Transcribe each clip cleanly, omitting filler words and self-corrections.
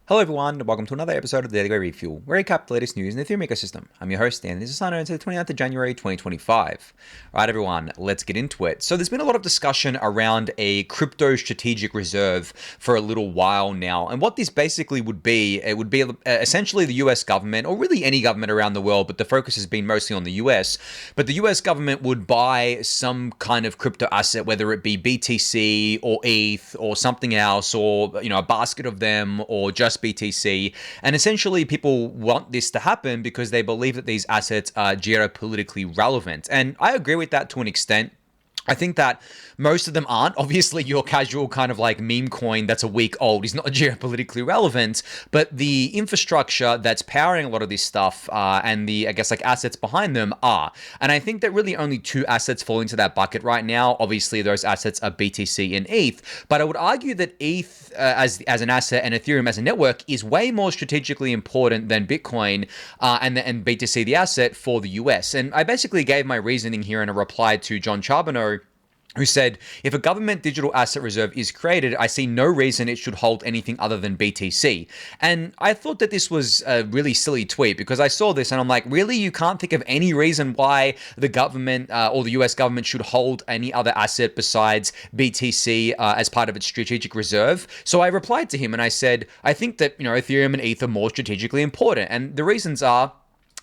Hello everyone, and welcome to another episode of the Daily Gwei Refuel, where we recap the latest news in the Ethereum ecosystem. I'm your host, Anthony Sassano, and it's the 29th of January 2025. Alright everyone, let's get into it. So there's been a lot of discussion around a crypto strategic reserve for a little while now, and what this basically would be, it would be essentially the US government, or really any government around the world, but the focus has been mostly on the US, but the US government would buy some kind of crypto asset, whether it be BTC or ETH or something else, or a basket of them, or just BTC. And essentially people want this to happen because they believe that these assets are geopolitically relevant. And I agree with that to an extent. I think that most of them aren't. Obviously, your casual kind of like meme coin that's a week old is not geopolitically relevant, but the infrastructure that's powering a lot of this stuff and the, I guess, like assets behind them are. And I think that really only two assets fall into that bucket right now. Obviously, those assets are BTC and ETH, but I would argue that ETH as an asset and Ethereum as a network is way more strategically important than Bitcoin and BTC, the asset, for the US. And I basically gave my reasoning here in a reply to John Charbonneau, who said, if a government digital asset reserve is created, I see no reason it should hold anything other than BTC. And I thought that this was a really silly tweet because I saw this and I'm like, really? You can't think of any reason why the government or the US government should hold any other asset besides BTC as part of its strategic reserve? So I replied to him and I said, I think that, Ethereum and ETH are more strategically important. And the reasons are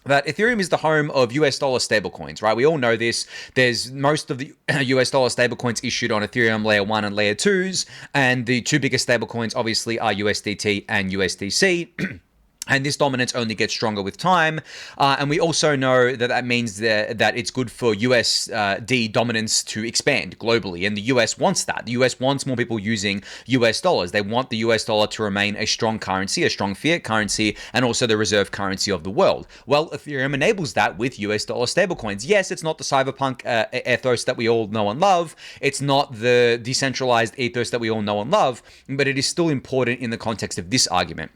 that Ethereum is the home of US dollar stablecoins, right? We all know this. There's most of the US dollar stablecoins issued on Ethereum layer 1 and layer 2s, and the two biggest stablecoins obviously are USDT and USDC. And this dominance only gets stronger with time. And we also know that that means that it's good for USD dominance to expand globally. And the US wants that. The US wants more people using US dollars. They want the US dollar to remain a strong currency, a strong fiat currency, and also the reserve currency of the world. Well, Ethereum enables that with US dollar stablecoins. Yes, it's not the cyberpunk ethos that we all know and love. It's not the decentralized ethos that we all know and love, but it is still important in the context of this argument.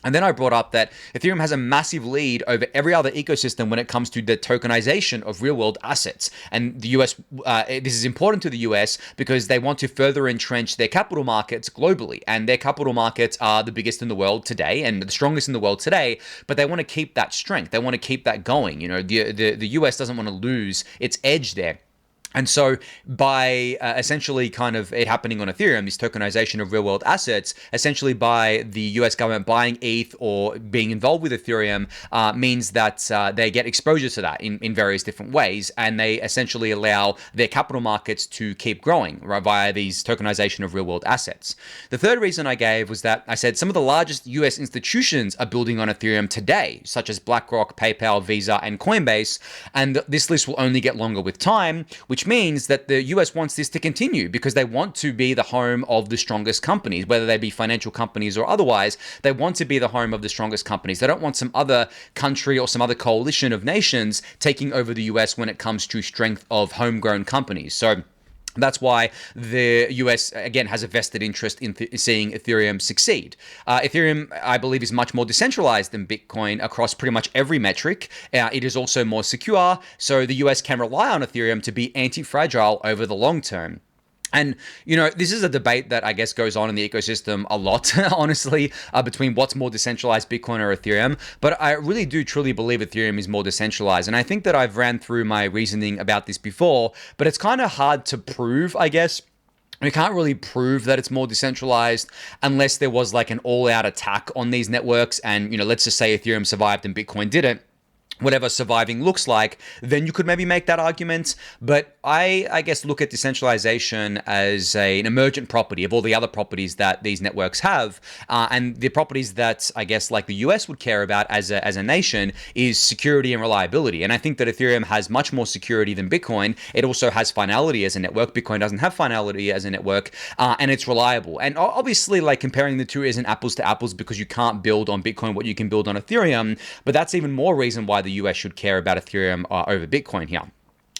And then I brought up that Ethereum has a massive lead over every other ecosystem when it comes to the tokenization of real-world assets. And the US, this is important to the US because they want to further entrench their capital markets globally. And their capital markets are the biggest in the world today and the strongest in the world today, but they want to keep that strength. They want to keep that going. The US doesn't want to lose its edge there. And so by essentially kind of it happening on Ethereum, this tokenization of real world assets, essentially by the US government buying ETH or being involved with Ethereum means that they get exposure to that in various different ways. And they essentially allow their capital markets to keep growing, right, via these tokenization of real world assets. The third reason I gave was that I said some of the largest US institutions are building on Ethereum today, such as BlackRock, PayPal, Visa, and Coinbase. And this list will only get longer with time, which means that the US wants this to continue because they want to be the home of the strongest companies, whether they be financial companies or otherwise. They want to be the home of the strongest companies. They don't want some other country or some other coalition of nations taking over the US when it comes to strength of homegrown companies. So that's why the US, again, has a vested interest in seeing Ethereum succeed. Ethereum, I believe, is much more decentralized than Bitcoin across pretty much every metric. It is also more secure, so the US can rely on Ethereum to be anti-fragile over the long term. And, this is a debate that I guess goes on in the ecosystem a lot, honestly, between what's more decentralized, Bitcoin or Ethereum. But I really do truly believe Ethereum is more decentralized. And I think that I've ran through my reasoning about this before, but it's kind of hard to prove, I guess. We can't really prove that it's more decentralized unless there was like an all-out attack on these networks. And, let's just say Ethereum survived and Bitcoin didn't. Whatever surviving looks like, then you could maybe make that argument. But I guess look at decentralization as an emergent property of all the other properties that these networks have. And the properties that I guess like the US would care about as a nation is security and reliability. And I think that Ethereum has much more security than Bitcoin. It also has finality as a network. Bitcoin doesn't have finality as a network, and it's reliable. And obviously, like comparing the two isn't apples to apples because you can't build on Bitcoin what you can build on Ethereum. But that's even more reason why the US should care about Ethereum over Bitcoin here.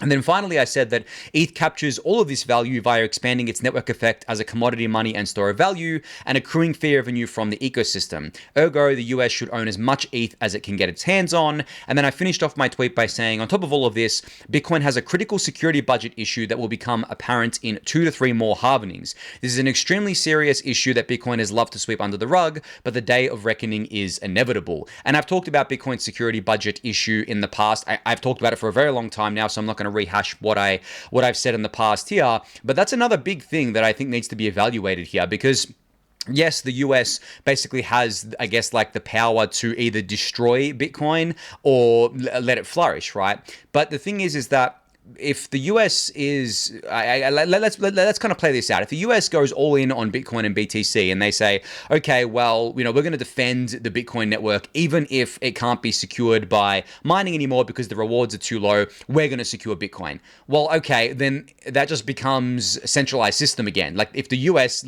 And then finally, I said that ETH captures all of this value via expanding its network effect as a commodity money and store of value and accruing fee revenue from the ecosystem. Ergo, the US should own as much ETH as it can get its hands on. And then I finished off my tweet by saying, on top of all of this, Bitcoin has a critical security budget issue that will become apparent in 2 to 3 more halvenings. This is an extremely serious issue that Bitcoiners love to sweep under the rug, but the day of reckoning is inevitable. And I've talked about Bitcoin's security budget issue in the past. I've talked about it for a very long time now, so I'm not going to rehash what I've said in the past here, but that's another big thing that I think needs to be evaluated here, because yes, the US basically has, I guess, like the power to either destroy Bitcoin or let it flourish, right? But the thing is that if the US is, let's kind of play this out. If the US goes all in on Bitcoin and BTC and they say, okay, well, we're going to defend the Bitcoin network, even if it can't be secured by mining anymore because the rewards are too low, we're going to secure Bitcoin. Well, okay, then that just becomes a centralized system again. Like if the US,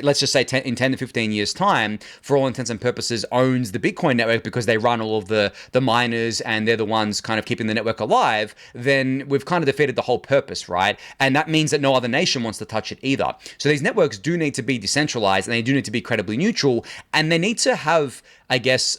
let's just say in 10 to 15 years time, for all intents and purposes, owns the Bitcoin network because they run all of the miners and they're the ones kind of keeping the network alive, then we've kind of defeated the whole purpose, right? And that means that no other nation wants to touch it either. So these networks do need to be decentralized and they do need to be credibly neutral, and they need to have, I guess,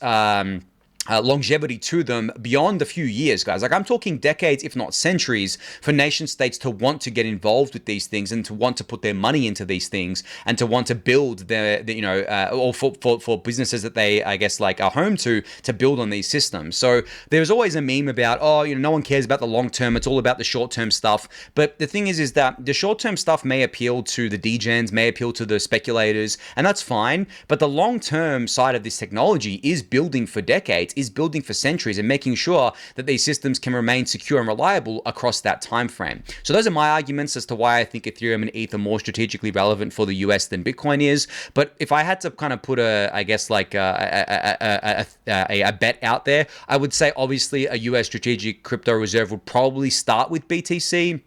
longevity to them beyond a few years, guys. Like I'm talking decades, if not centuries, for nation states to want to get involved with these things and to want to put their money into these things and to want to build or for businesses that they, I guess, like are home to build on these systems. So there's always a meme about, no one cares about the long term. It's all about the short term stuff. But the thing is that the short term stuff may appeal to the degens, may appeal to the speculators, and that's fine. But the long term side of this technology is building for decades, is building for centuries, and making sure that these systems can remain secure and reliable across that time frame. So those are my arguments as to why I think Ethereum and ETH are more strategically relevant for the US than Bitcoin is. But if I had to kind of put a bet out there, I would say obviously a US strategic crypto reserve would probably start with BTC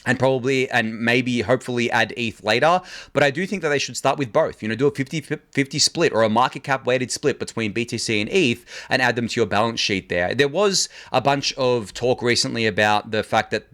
and maybe hopefully add ETH later. But I do think that they should start with both, do a 50-50 split or a market cap weighted split between BTC and ETH and add them to your balance sheet there. There was a bunch of talk recently about the fact that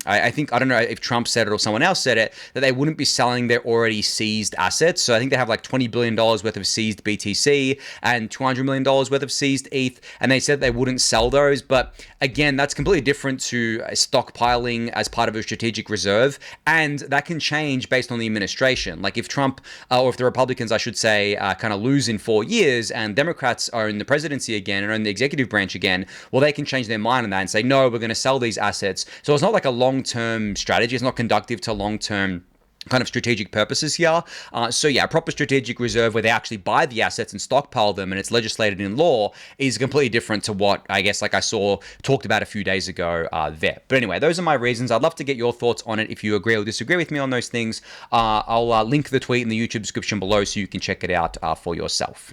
I don't know if Trump said it or someone else said it, that they wouldn't be selling their already seized assets. So I think they have like $20 billion worth of seized BTC and $200 million worth of seized ETH. And they said they wouldn't sell those. But again, that's completely different to stockpiling as part of a strategic reserve, and that can change based on the administration. Like if Trump, or if the Republicans, I should say, kind of lose in 4 years and Democrats are in the presidency again and are in the executive branch again, well, they can change their mind on that and say, no, we're going to sell these assets. So it's not like a long-term strategy. It's not conductive to long-term kind of strategic purposes here. So yeah, a proper strategic reserve where they actually buy the assets and stockpile them and it's legislated in law is completely different to what I guess like I saw talked about a few days ago there. But anyway, those are my reasons. I'd love to get your thoughts on it if you agree or disagree with me on those things. I'll link the tweet in the YouTube description below so you can check it out for yourself.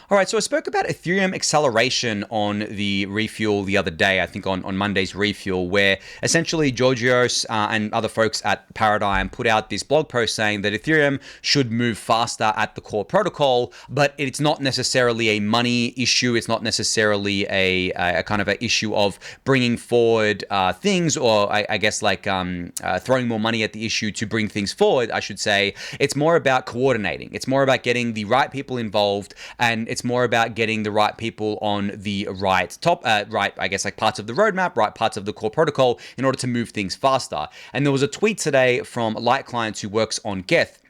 All right, so I spoke about Ethereum acceleration on the Refuel the other day, I think on Monday's Refuel, where essentially Georgios and other folks at Paradigm put out this blog post saying that Ethereum should move faster at the core protocol, but it's not necessarily a money issue. It's not necessarily a kind of an issue of bringing forward things, or I guess like throwing more money at the issue to bring things forward, I should say. It's more about coordinating. It's more about getting the right people involved, and it's more about getting the right people on the right I guess like parts of the roadmap, right parts of the core protocol in order to move things faster. And there was a tweet today from Light Clients who works on Geth,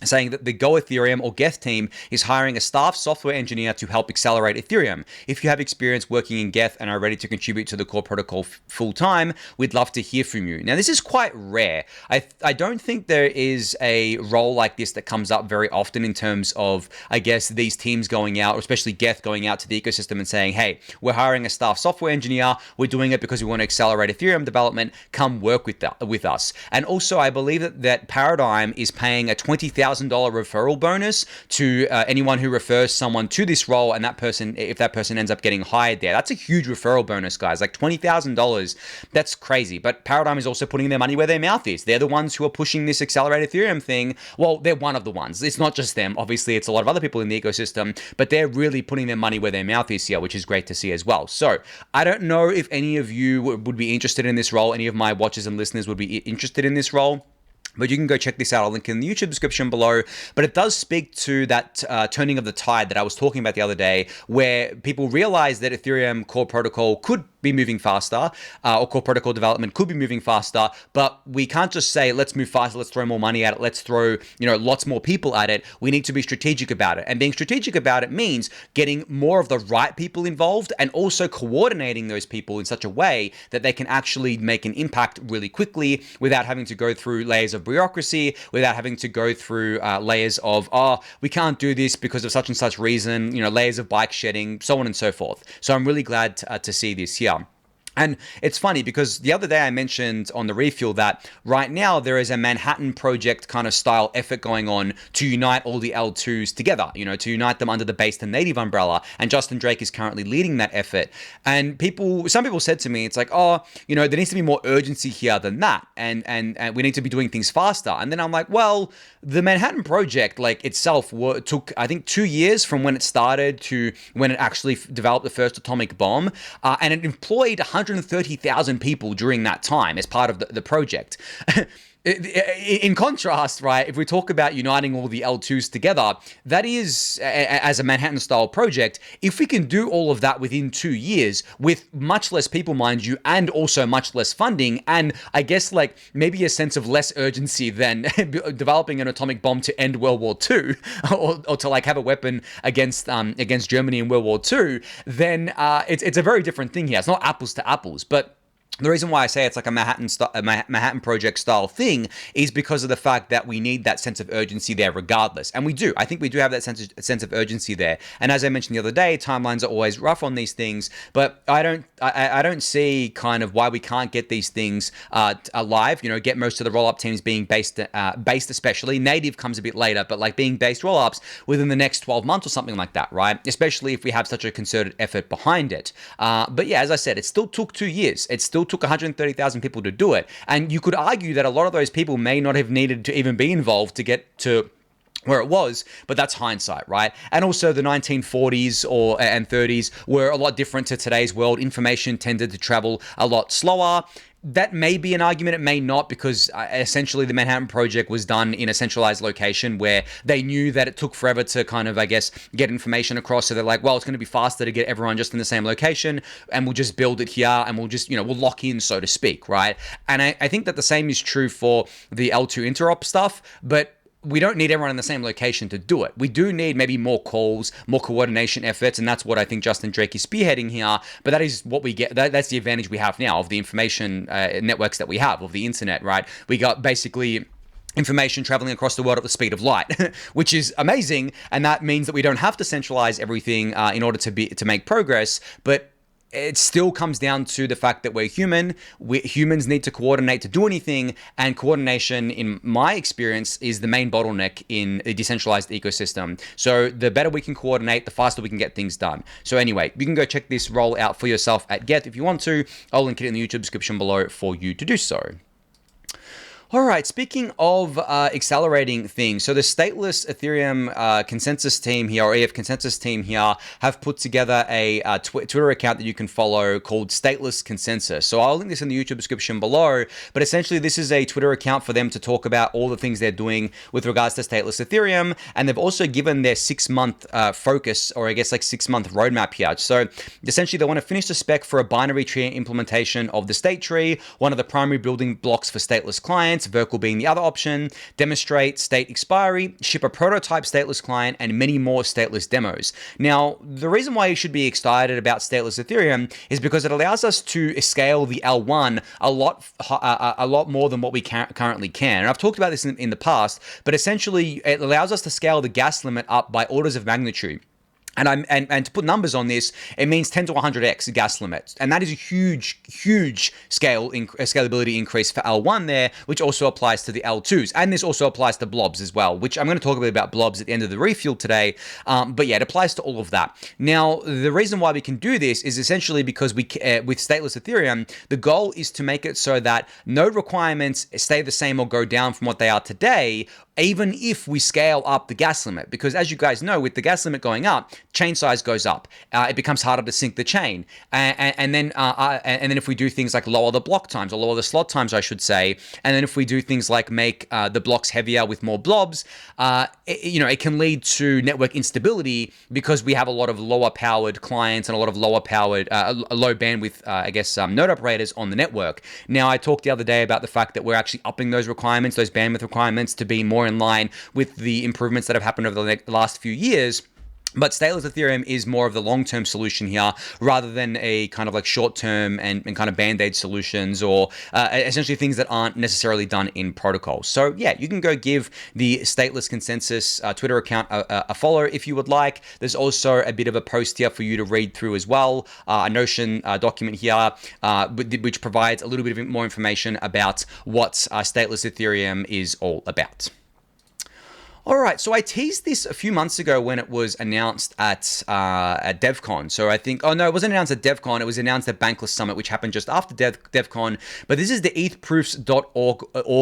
saying that the Go Ethereum or Geth team is hiring a staff software engineer to help accelerate Ethereum. If you have experience working in Geth and are ready to contribute to the core protocol full time, we'd love to hear from you. Now, this is quite rare. I don't think there is a role like this that comes up very often in terms of, I guess, these teams going out, or especially Geth going out to the ecosystem and saying, hey, we're hiring a staff software engineer. We're doing it because we want to accelerate Ethereum development. Come work with us. And also, I believe that Paradigm is paying a $20,000 $20,000 referral bonus to anyone who refers someone to this role, and that person, if that person ends up getting hired there. That's a huge referral bonus, guys. Like $20,000. That's crazy. But Paradigm is also putting their money where their mouth is. They're the ones who are pushing this accelerated Ethereum thing. Well, they're one of the ones. It's not just them. Obviously, it's a lot of other people in the ecosystem, but they're really putting their money where their mouth is here, which is great to see as well. So I don't know if any of you would be interested in this role. Any of my watchers and listeners would be interested in this role. But you can go check this out. I'll link in the YouTube description below. But it does speak to that turning of the tide that I was talking about the other day, where people realize that Ethereum core protocol could be moving faster, or core protocol development could be moving faster, but we can't just say, let's move faster, let's throw more money at it, let's throw, lots more people at it. We need to be strategic about it. And being strategic about it means getting more of the right people involved and also coordinating those people in such a way that they can actually make an impact really quickly without having to go through layers of bureaucracy, without having to go through layers of, we can't do this because of such and such reason, layers of bike shedding, so on and so forth. So I'm really glad to see this here. And it's funny because the other day I mentioned on the refuel that right now there is a Manhattan Project kind of style effort going on to unite all the L2s together, to unite them under the base to native umbrella. And Justin Drake is currently leading that effort. And some people said to me, it's like, there needs to be more urgency here than that. And we need to be doing things faster. And then I'm like, well, the Manhattan Project itself took, I think, 2 years from when it started to when it actually developed the first atomic bomb. And it employed 130,000 people during that time as part of the project. In contrast, right, if we talk about uniting all the L2s together, that is, as a Manhattan-style project, if we can do all of that within 2 years with much less people, mind you, and also much less funding, and I guess maybe a sense of less urgency than developing an atomic bomb to end World War II or to have a weapon against Germany in World War II, then it's a very different thing here. It's not apples to apples, but the reason why I say it's like a Manhattan Project style thing is because of the fact that we need that sense of urgency there regardless. And we do. I think we do have that sense of urgency there. And as I mentioned the other day, timelines are always rough on these things, but I don't see kind of why we can't get these things alive, get most of the roll-up teams being based especially. Native comes a bit later, but being based roll-ups within the next 12 months or something like that, right? Especially if we have such a concerted effort behind it. But yeah, as I said, it still took 2 years. It still took 130,000 people to do it. And you could argue that a lot of those people may not have needed to even be involved to get to where it was, but that's hindsight, right? And also the 1940s and 30s were a lot different to today's world. Information tended to travel a lot slower. That may be an argument, it may not, because essentially the Manhattan Project was done in a centralized location where they knew that it took forever to kind of, I guess, get information across. So they're like, well, it's going to be faster to get everyone just in the same location, and we'll just build it here, and we'll just, we'll lock in, so to speak, right? And I think that the same is true for the L2 interop stuff, but we don't need everyone in the same location to do it. We do need maybe more calls, more coordination efforts, and that's what I think Justin Drake is spearheading here. But that is what we get. That's the advantage we have now of the information networks that we have, of the internet, right? We got basically information traveling across the world at the speed of light, which is amazing, and that means that we don't have to centralize everything in order to make progress. But it still comes down to the fact that we're human. Humans need to coordinate to do anything, and coordination, in my experience, is the main bottleneck in a decentralized ecosystem. So the better we can coordinate, the faster we can get things done. So anyway, you can go check this role out for yourself at Geth if you want to. I'll link it in the YouTube description below for you to do so. All right, speaking of accelerating things, so the Stateless Ethereum Consensus team here, or ETH Consensus team here, have put together a Twitter account that you can follow called Stateless Consensus. So I'll link this in the YouTube description below, but essentially this is a Twitter account for them to talk about all the things they're doing with regards to Stateless Ethereum, and they've also given their 6-month focus, or I guess 6-month roadmap here. So essentially they want to finish the spec for a binary tree implementation of the state tree, one of the primary building blocks for stateless clients, Verkle being the other option, demonstrate state expiry, ship a prototype stateless client, and many more stateless demos. Now, the reason why you should be excited about stateless Ethereum is because it allows us to scale the L1 a lot more than what we currently can. And I've talked about this in the past, but essentially it allows us to scale the gas limit up by orders of magnitude. And to put numbers on this, it means 10 to 100x gas limit. And that is a huge scalability increase for L1 there, which also applies to the L2s. And this also applies to blobs as well, which I'm going to talk a bit about blobs at the end of the refuel today. But yeah, it applies to all of that. Now, the reason why we can do this is essentially because with stateless Ethereum, the goal is to make it so that node requirements stay the same or go down from what they are today, even if we scale up the gas limit. Because as you guys know, with the gas limit going up, chain size goes up. It becomes harder to sync the chain. And then if we do things like lower the block times, or lower the slot times, I should say, and then if we do things like make the blocks heavier with more blobs, it can lead to network instability because we have a lot of lower powered clients and a lot of lower powered, low bandwidth, node operators on the network. Now, I talked the other day about the fact that we're actually upping those requirements, those bandwidth requirements, to be more in line with the improvements that have happened over the last few years. But stateless Ethereum is more of the long-term solution here rather than a kind of like short-term and kind of band-aid solutions, or essentially things that aren't necessarily done in protocol. So yeah, you can go give the Stateless Consensus Twitter account a follow if you would like. There's also a bit of a post here for you to read through as well, a Notion document here, which provides a little bit of more information about what stateless Ethereum is all about. All right, so I teased this a few months ago when it was announced at DevCon. So I think, it wasn't announced at DevCon, it was announced at Bankless Summit, which happened just after DevCon. But this is the ethproofs.org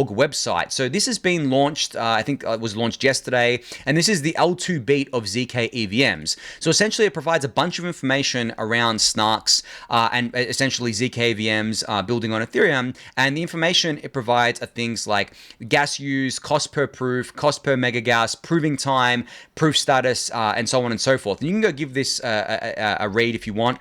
website. So this has been launched, I think it was launched yesterday, and this is the L2 beat of ZK EVMs. So essentially it provides a bunch of information around snarks and essentially ZK EVMs building on Ethereum. And the information it provides are things like gas use, cost per proof, cost per megagas, proving time, proof status, and so on and so forth. And you can go give this a read if you want.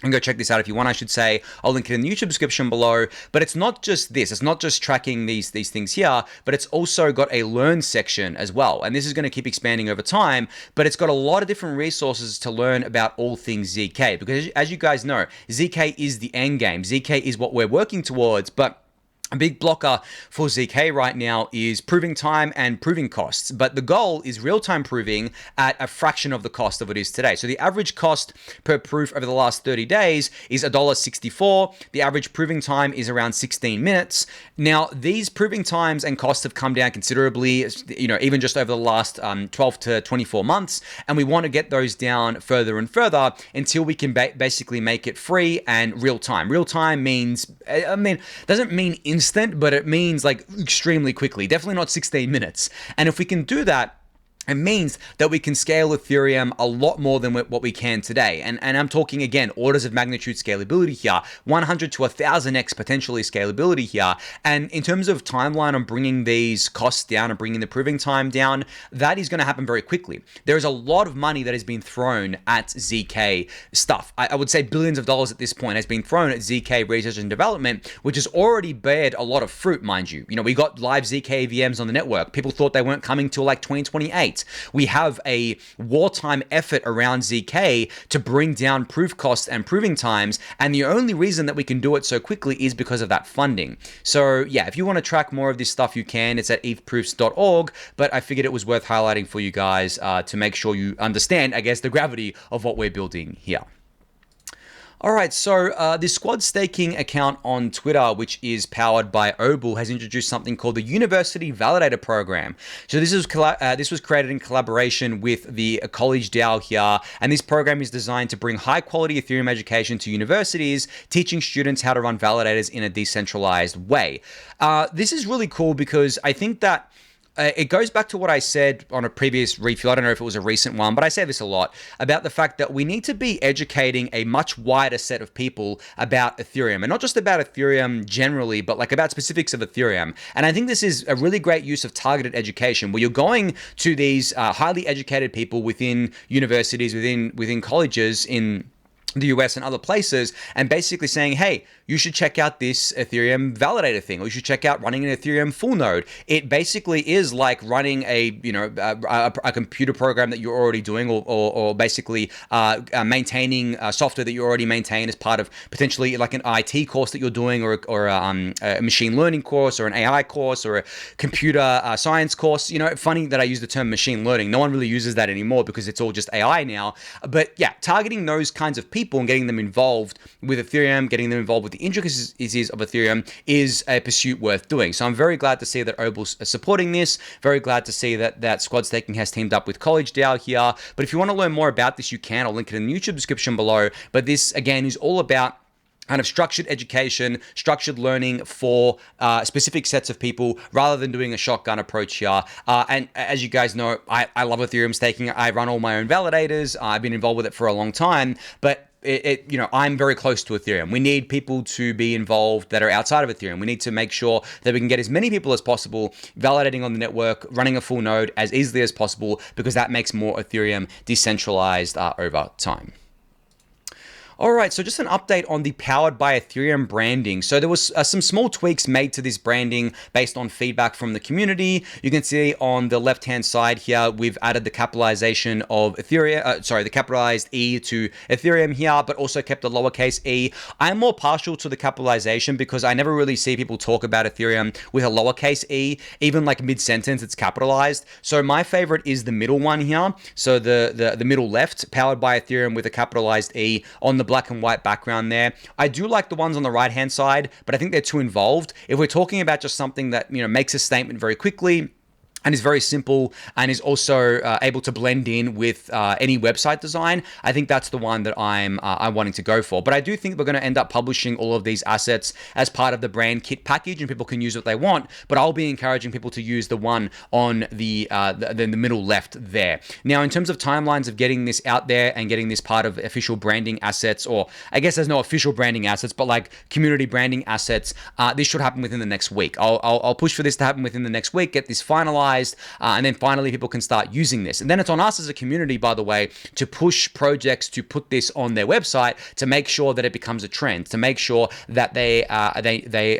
And go check this out if you want, I should say. I'll link it in the YouTube description below. But it's not just this. It's not just tracking these things here, but it's also got a learn section as well. And this is going to keep expanding over time, but it's got a lot of different resources to learn about all things ZK. Because as you guys know, ZK is the end game. ZK is what we're working towards, but a big blocker for ZK right now is proving time and proving costs, but the goal is real-time proving at a fraction of the cost of it is today. So the average cost per proof over the last 30 days is $1.64. The average proving time is around 16 minutes. Now, these proving times and costs have come down considerably, even just over the last 12 to 24 months, and we want to get those down further and further until we can basically make it free and real-time. Real-time means, doesn't mean instant, but it means like extremely quickly, definitely not 16 minutes. And if we can do that, it means that we can scale Ethereum a lot more than what we can today. And I'm talking, again, orders of magnitude scalability here, 100 to 1,000x potentially scalability here. And in terms of timeline on bringing these costs down and bringing the proving time down, that is going to happen very quickly. There is a lot of money that has been thrown at ZK stuff. I would say billions of dollars at this point has been thrown at ZK research and development, which has already bared a lot of fruit, mind you. We got live ZK VMs on the network. People thought they weren't coming till like 2028. We have a wartime effort around ZK to bring down proof costs and proving times, and the only reason that we can do it so quickly is because of that funding. So yeah, if you want to track more of this stuff, you can. It's at ethproofs.org, but I figured it was worth highlighting for you guys to make sure you understand, I guess, the gravity of what we're building here. All right, so the squad staking account on Twitter, which is powered by Obel, has introduced something called the University Validator Program. So this was created in collaboration with the College DAO here, and this program is designed to bring high-quality Ethereum education to universities, teaching students how to run validators in a decentralized way. This is really cool because I think that it goes back to what I said on a previous refuel. I don't know if it was a recent one, but I say this a lot about the fact that we need to be educating a much wider set of people about Ethereum, and not just about Ethereum generally, but like about specifics of Ethereum. And I think this is a really great use of targeted education where you're going to these highly educated people within universities, within colleges, in the US and other places, and basically saying, hey, you should check out this Ethereum validator thing, or you should check out running an Ethereum full node. It basically is like running a computer program that you're already doing, or basically maintaining software that you already maintain as part of potentially like an IT course that you're doing, or a machine learning course, or an AI course, or a computer science course. Funny that I use the term machine learning. No one really uses that anymore because it's all just AI now. But yeah, targeting those kinds of people and getting them involved with Ethereum, getting them involved with the intricacies of Ethereum is a pursuit worth doing. So I'm very glad to see that Obal's supporting this. Very glad to see that Squad Staking has teamed up with College DAO here. But if you want to learn more about this, you can. I'll link it in the YouTube description below. But this, again, is all about kind of structured education, structured learning for specific sets of people, rather than doing a shotgun approach here. And as you guys know, I love Ethereum staking. I run all my own validators. I've been involved with it for a long time, but I'm very close to Ethereum. We need people to be involved that are outside of Ethereum. We need to make sure that we can get as many people as possible validating on the network, running a full node as easily as possible, because that makes more Ethereum decentralized over time. All right, so just an update on the Powered by Ethereum branding. So there was some small tweaks made to this branding based on feedback from the community. You can see on the left-hand side here, we've added the capitalization of Ethereum, the capitalized E to Ethereum here, but also kept the lowercase e. I'm more partial to the capitalization because I never really see people talk about Ethereum with a lowercase e, even like mid-sentence, it's capitalized. So my favorite is the middle one here. So the middle left, Powered by Ethereum with a capitalized E on the black and white background there. I do like the ones on the right hand side, but I think they're too involved. If we're talking about just something that makes a statement very quickly and is very simple and is also able to blend in with any website design, I think that's the one that I'm wanting to go for. But I do think we're going to end up publishing all of these assets as part of the brand kit package, and people can use what they want. But I'll be encouraging people to use the one on the middle left there. Now, in terms of timelines of getting this out there and getting this part of official branding assets, or I guess there's no official branding assets, but like community branding assets, this should happen within the next week. I'll push for this to happen within the next week, get this finalized, and then finally people can start using this. And then it's on us as a community, by the way, to push projects to put this on their website, to make sure that it becomes a trend, to make sure that they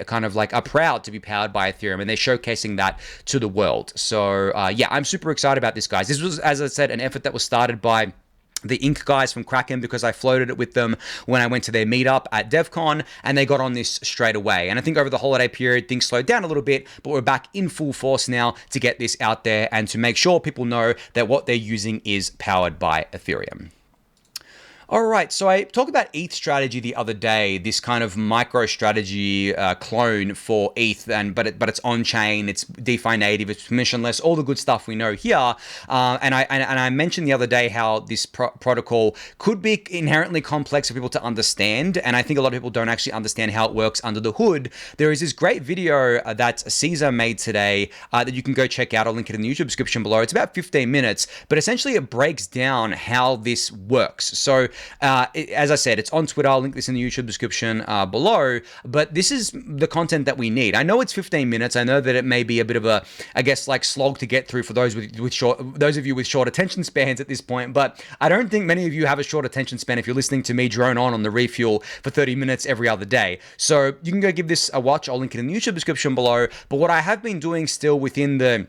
kind of like are proud to be powered by Ethereum, and they're showcasing that to the world. So yeah, I'm super excited about this, guys. This was, as I said, an effort that was started by the Ink guys from Kraken, because I floated it with them when I went to their meetup at DevCon, and they got on this straight away. And I think over the holiday period, things slowed down a little bit, but we're back in full force now to get this out there and to make sure people know that what they're using is powered by Ethereum. All right, so I talked about ETH Strategy the other day, this kind of micro strategy clone for ETH, but it's on chain, it's DeFi native, it's permissionless, all the good stuff we know here. And I mentioned the other day how this protocol could be inherently complex for people to understand, and I think a lot of people don't actually understand how it works under the hood. There is this great video that Caesar made today that you can go check out. I'll link it in the YouTube description below. It's about 15 minutes, but essentially it breaks down how this works. So as I said, it's on Twitter. I'll link this in the YouTube description below, but this is the content that we need. I know it's 15 minutes. I know that it may be a bit of a, I guess, like slog to get through for those those of you with short attention spans at this point, but I don't think many of you have a short attention span if you're listening to me drone on the refuel for 30 minutes every other day. So you can go give this a watch. I'll link it in the YouTube description below. But what I have been doing still within the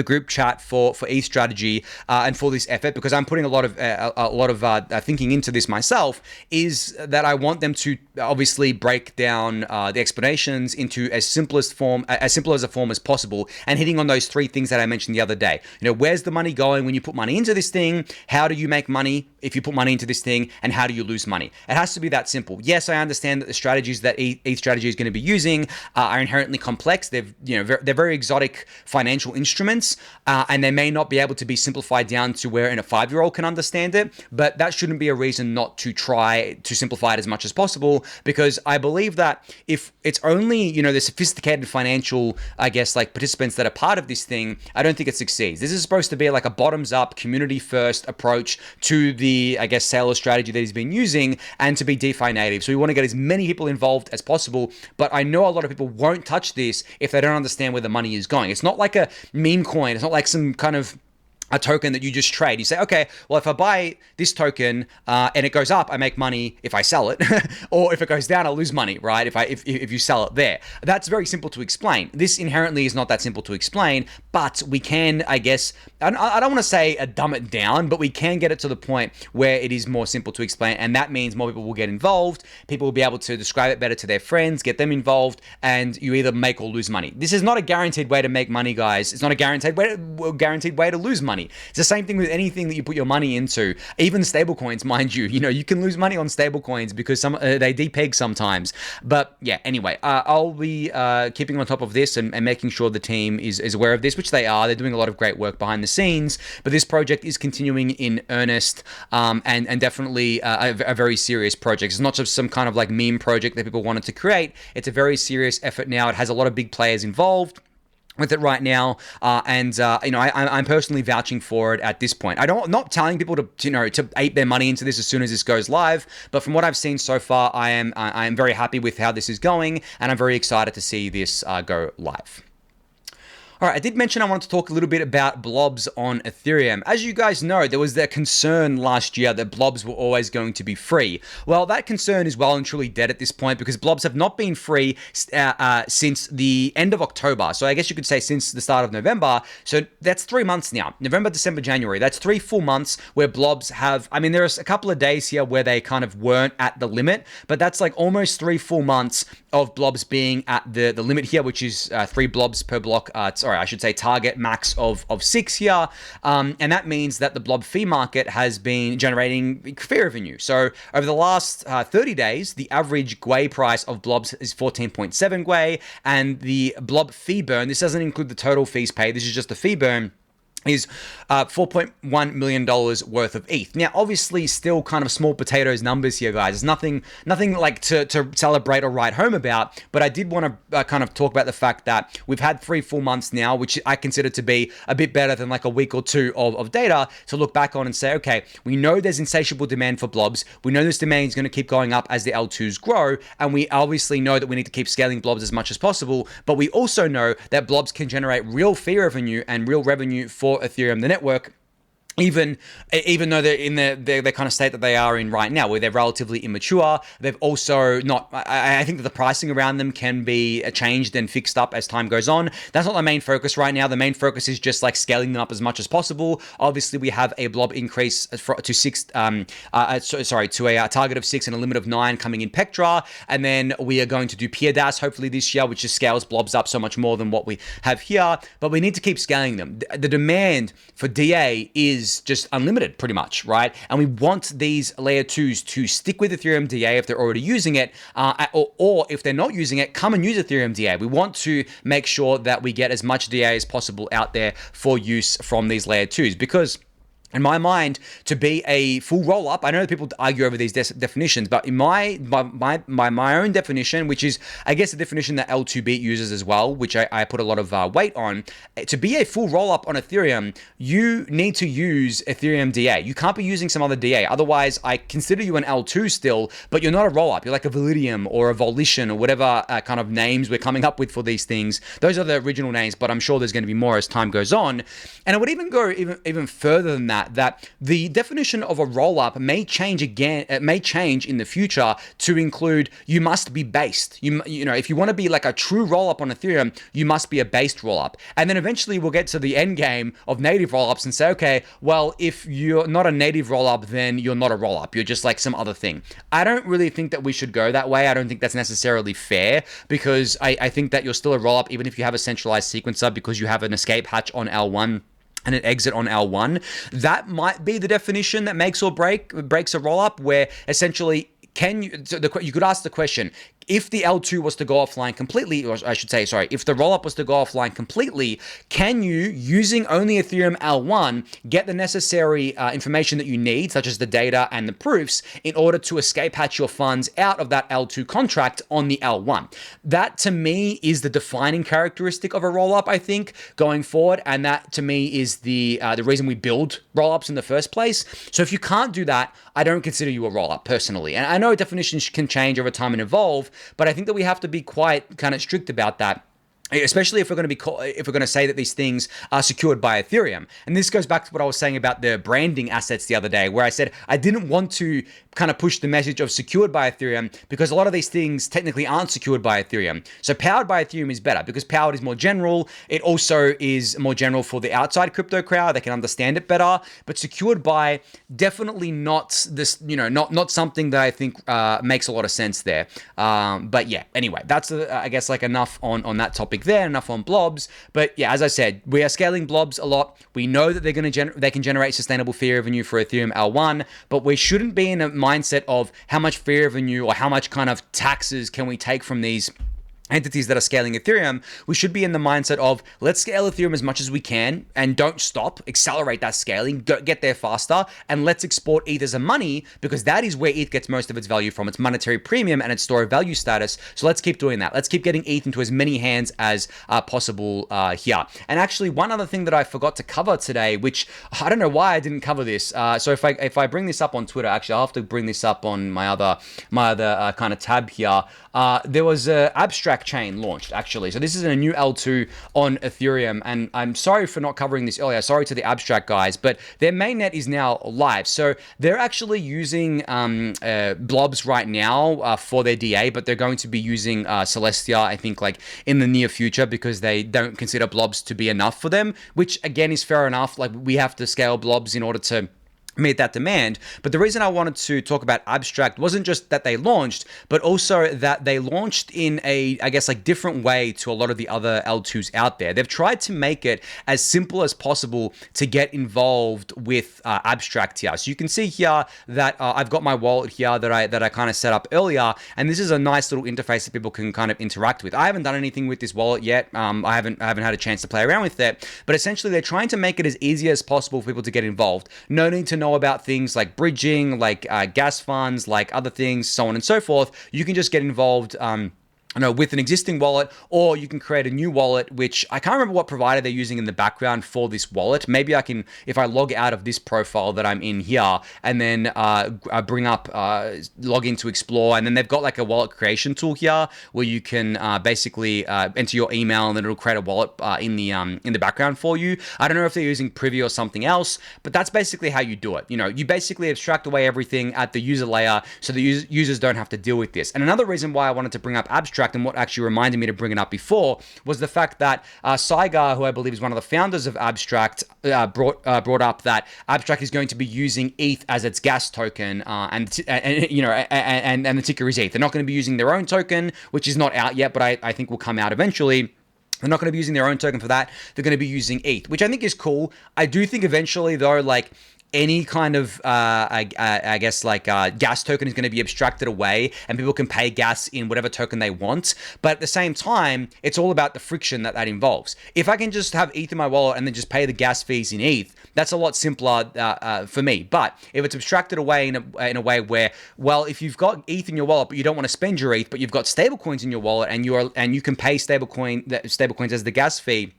group chat for ETH Strategy and for this effort, because I'm putting a lot of thinking into this myself, is that I want them to obviously break down the explanations into as simple as a form as possible, and hitting on those three things that I mentioned the other day. Where's the money going when you put money into this thing? How do you make money if you put money into this thing? And how do you lose money? It has to be that simple. Yes, I understand that the strategies that ETH Strategy is going to be using are inherently complex. They're very exotic financial instruments. And they may not be able to be simplified down to where a 5-year-old can understand it, but that shouldn't be a reason not to try to simplify it as much as possible, because I believe that if it's only, the sophisticated financial, I guess, like participants that are part of this thing, I don't think it succeeds. This is supposed to be like a bottoms-up, community-first approach to the, I guess, sales strategy that he's been using, and to be DeFi native. So we want to get as many people involved as possible, but I know a lot of people won't touch this if they don't understand where the money is going. It's not like a meme coin. It's not like some kind of a token that you just trade. You say, okay, well, if I buy this token and it goes up, I make money if I sell it, or if it goes down, I lose money, right? If you sell it there. That's very simple to explain. This inherently is not that simple to explain, but we can, I guess, I don't want to say dumb it down, but we can get it to the point where it is more simple to explain, and that means more people will get involved. People will be able to describe it better to their friends, get them involved, and you either make or lose money. This is not a guaranteed way to make money, guys. It's not a guaranteed way to lose money. It's the same thing with anything that you put your money into, even stablecoins, mind you. You can lose money on stablecoins because they depeg sometimes. But yeah, anyway, I'll be keeping on top of this and making sure the team is aware of this, which they are. They're doing a lot of great work behind the scenes, but this project is continuing in earnest, and definitely a very serious project. It's not just some kind of like meme project that people wanted to create. It's a very serious effort now. It has a lot of big players involved with it right now, I'm personally vouching for it at this point. I'm not telling people to ape their money into this as soon as this goes live, but from what I've seen so far, I am very happy with how this is going, and I'm very excited to see this go live. All right, I did mention I wanted to talk a little bit about blobs on Ethereum. As you guys know, there was that concern last year that blobs were always going to be free. Well, that concern is well and truly dead at this point because blobs have not been free since the end of October. So I guess you could say since the start of November. So that's 3 months now. November, December, January. That's 3 full months where blobs have, there's a couple of days here where they kind of weren't at the limit, but that's like almost 3 full months of blobs being at the limit here, which is 3 blobs per block. I should say target max of 6 here. And that means that the blob fee market has been generating fee revenue. So over the last 30 days, the average Gwei price of blobs is 14.7 Gwei, and the blob fee burn, this doesn't include the total fees paid, this is just the fee burn, is $4.1 million worth of ETH. Now, obviously, still kind of small potatoes numbers here, guys. It's nothing like to celebrate or write home about, but I did want to kind of talk about the fact that we've had 3 full months now, which I consider to be a bit better than like a week or two of data to look back on and say, okay, we know there's insatiable demand for blobs. We know this demand is going to keep going up as the L2s grow, and we obviously know that we need to keep scaling blobs as much as possible, but we also know that blobs can generate real fee revenue and real revenue for Ethereum, the network, even though they're in the kind of state that they are in right now, where they're relatively immature. They've also not, I think that the pricing around them can be changed and fixed up as time goes on. That's not the main focus right now. The main focus is just like scaling them up as much as possible. Obviously, we have a blob increase to 6, to a target of 6 and a limit of 9 coming in Pectra. And then we are going to do PeerDAS hopefully this year, which just scales blobs up so much more than what we have here. But we need to keep scaling them. The demand for DA is just unlimited pretty much, right? And we want these layer 2s to stick with Ethereum DA if they're already using it, or if they're not using it, come and use Ethereum DA. We want to make sure that we get as much DA as possible out there for use from these layer 2s, because in my mind, to be a full roll-up, I know that people argue over these definitions, but in my own definition, which is, I guess, the definition that L2Beat uses as well, which I put a lot of weight on, to be a full roll-up on Ethereum, you need to use Ethereum DA. You can't be using some other DA. Otherwise, I consider you an L2 still, but you're not a roll-up. You're like a Validium or a Volition or whatever kind of names we're coming up with for these things. Those are the original names, but I'm sure there's going to be more as time goes on. And I would even go even further than that the definition of a roll-up may change again. It may change in the future to include you must be based. You know, if you want to be like a true roll-up on Ethereum, you must be a based roll-up. And then eventually we'll get to the end game of native roll-ups and say, okay, well, if you're not a native roll-up, then you're not a roll-up. You're just like some other thing. I don't really think that we should go that way. I don't think that's necessarily fair, because I think that you're still a roll-up even if you have a centralized sequencer, because you have an escape hatch on L1 and an exit on L1. That might be the definition that makes or breaks a roll-up, where essentially you could ask the question, if the L2 was to go offline completely, or I should say, sorry, if the rollup was to go offline completely, can you, using only Ethereum L1, get the necessary information that you need, such as the data and the proofs, in order to escape hatch your funds out of that L2 contract on the L1? That, to me, is the defining characteristic of a rollup, I think, going forward, and that, to me, is the reason we build rollups in the first place. So if you can't do that, I don't consider you a rollup, personally. And I know definitions can change over time and evolve, but I think that we have to be quite kind of strict about that. especially if we're going to if we're going to say that these things are secured by Ethereum. And this goes back to what I was saying about the branding assets the other day, where I said I didn't want to kind of push the message of secured by Ethereum because a lot of these things technically aren't secured by Ethereum. So powered by Ethereum is better because powered is more general. It also is more general for the outside crypto crowd. They can understand it better. But secured by, definitely not this, not something that I think makes a lot of sense there. But yeah, anyway, that's I guess like enough on that topic there, enough on blobs. But yeah, as I said, we are scaling blobs a lot. We know that they can generate sustainable fee revenue for Ethereum L1, but we shouldn't be in a mindset of how much fee revenue or how much kind of taxes can we take from these entities that are scaling Ethereum. We should be in the mindset of let's scale Ethereum as much as we can and don't stop, accelerate that scaling, get there faster, and let's export ETH as a money because that is where ETH gets most of its value from, its monetary premium and its store of value status. So let's keep doing that. Let's keep getting ETH into as many hands as possible here. And actually, one other thing that I forgot to cover today, which I don't know why I didn't cover this. So if I bring this up on Twitter, actually I'll have to bring this up on my other kind of tab here. There was an abstract chain launched, actually. So this is a new L2 on Ethereum, and I'm sorry for not covering this earlier. Sorry to the abstract guys, but their mainnet is now live. So they're actually using blobs right now for their DA, but they're going to be using Celestia, I think, like in the near future because they don't consider blobs to be enough for them, which again is fair enough. Like we have to scale blobs in order to meet that demand. But the reason I wanted to talk about abstract wasn't just that they launched, but also that they launched in a, I guess, like different way to a lot of the other L2s out there. They've tried to make it as simple as possible to get involved with abstract here. So you can see here that I've got my wallet here that I kind of set up earlier, and this is a nice little interface that people can kind of interact with. I haven't done anything with this wallet yet. I haven't had a chance to play around with it, but essentially they're trying to make it as easy as possible for people to get involved. No need to know about things like bridging, like gas funds, like other things, so on and so forth. You can just get involved with an existing wallet, or you can create a new wallet, which I can't remember what provider they're using in the background for this wallet. Maybe I can, if I log out of this profile that I'm in here and then bring up, log into Explore, and then they've got like a wallet creation tool here where you can basically enter your email and then it'll create a wallet in the background for you. I don't know if they're using Privy or something else, but that's basically how you do it. You basically abstract away everything at the user layer so the users don't have to deal with this. And another reason why I wanted to bring up abstract and what actually reminded me to bring it up before was the fact that Saigar, who I believe is one of the founders of Abstract, brought up that Abstract is going to be using ETH as its gas token, and the ticker is ETH. They're not going to be using their own token, which is not out yet, but I think will come out eventually. They're not going to be using their own token for that. They're going to be using ETH, which I think is cool. I do think eventually, though, like any kind of, I guess, like gas token is going to be abstracted away and people can pay gas in whatever token they want. But at the same time, it's all about the friction that involves. If I can just have ETH in my wallet and then just pay the gas fees in ETH, that's a lot simpler for me. But if it's abstracted away in a way where, well, if you've got ETH in your wallet, but you don't want to spend your ETH, but you've got stablecoins in your wallet and you can pay stablecoins as the gas fee,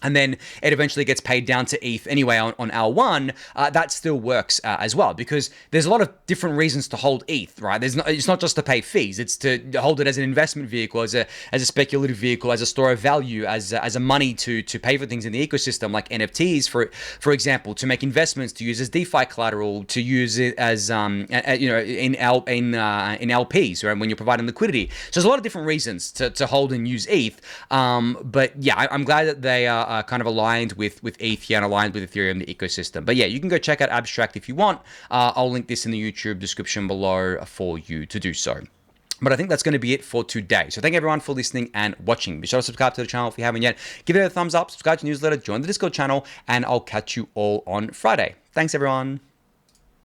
and then it eventually gets paid down to ETH anyway on L1, that still works as well, because there's a lot of different reasons to hold ETH, right? It's not just to pay fees, it's to hold it as an investment vehicle, as a speculative vehicle, as a store of value, as a money to pay for things in the ecosystem, like NFTs, for example, to make investments, to use as DeFi collateral, to use it as in LPs, right, when you're providing liquidity. So there's a lot of different reasons to hold and use ETH. But yeah, I'm glad that they are kind of aligned with ETH here and aligned with Ethereum, the ecosystem. But yeah, you can go check out Abstract if you want. I'll link this in the YouTube description below for you to do so. But I think that's going to be it for today. So thank everyone for listening and watching. Be sure to subscribe to the channel if you haven't yet. Give it a thumbs up, subscribe to the newsletter, join the Discord channel, and I'll catch you all on Friday. Thanks, everyone.